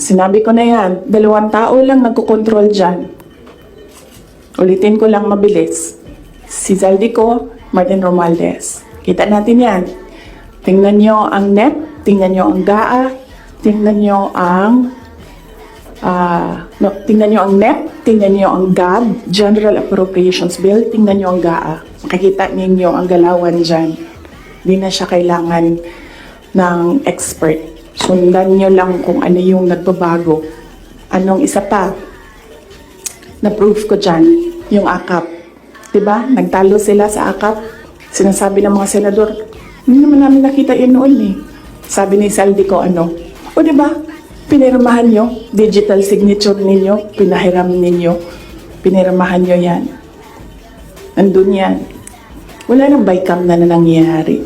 Sinabi ko na yan, 2 tao lang nagkocontrol dyan. Ulitin ko lang mabilis. Si Zaldico, Martin Romualdez. Kita natin yan. Tingnan nyo ang NEP, tingnan nyo ang GAA, tingnan nyo ang tingnan nyo ang NEP, tingnan nyo ang GAB, General Appropriations Bill, tingnan nyo ang GAA. Makikita ninyo ang galawan dyan. Hindi na siya kailangan ng expert. Sundan nyo lang kung ano yung nagbabago. Anong isa pa? Na-proof ko dyan, yung AKAP. Diba? Nagtalo sila sa AKAP. Sinasabi ng mga senador, hindi naman namin nakita yun noon eh. Sabi ni Zaldico, o diba? Pinirmahan nyo, digital signature ninyo, pinahiram ninyo, pinirmahan nyo yan. Nandun yan. Wala nang bycam na nangyayari.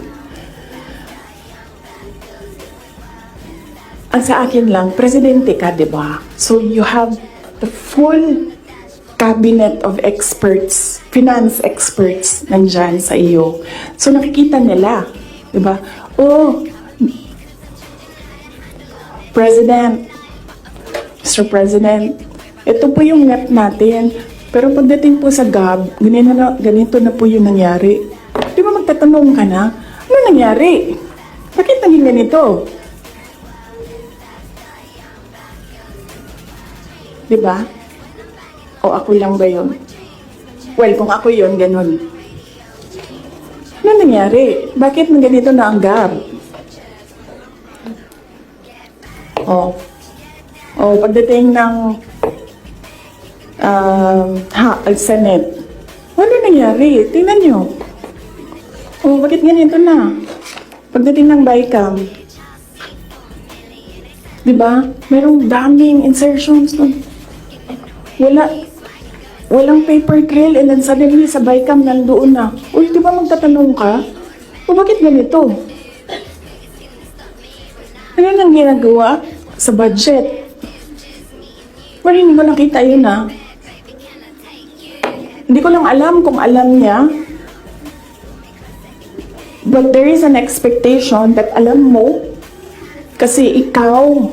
Ang sa akin lang, presidente ka, diba? So you have the full cabinet of experts, finance experts, nandyan sa iyo. So nakikita nila, diba? Oh, President, Mr. President, ito po yung NEP natin. Pero pagdating po sa GAB, ganito na po yung nangyari. Di ba magtatanong ka na, ano nangyari? Bakit naging ganito? Di ba? O ako lang ba yun? Well, kung ako yun, ganun. Ano nangyari? Bakit ganito na ang GAB? Pagdating ng Senate, ano nangyari? Tingnan nyo. Bakit ganito na? Pagdating ng BICAM, di ba? Merong daming insertions nun. Walang paper trail and then suddenly sa BICAM nandoon na. Di ba magtatanong ka? Bakit ganito? Ano nang ginagawa sa budget? Well, hindi ko nakita yun Hindi ko lang alam kung alam niya. But there is an expectation that alam mo kasi ikaw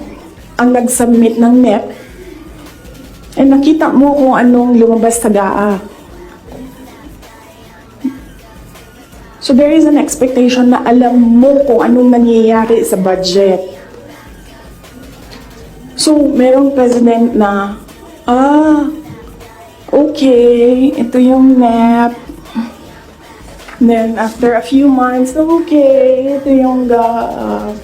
ang nag-submit ng NEP and nakita mo kung anong lumabas sa GAA. So there is an expectation na alam mo kung anong nangyayari sa budget. So, merong president na, okay, ito yung NEP. Then, after a few months, okay, ito yung GAA.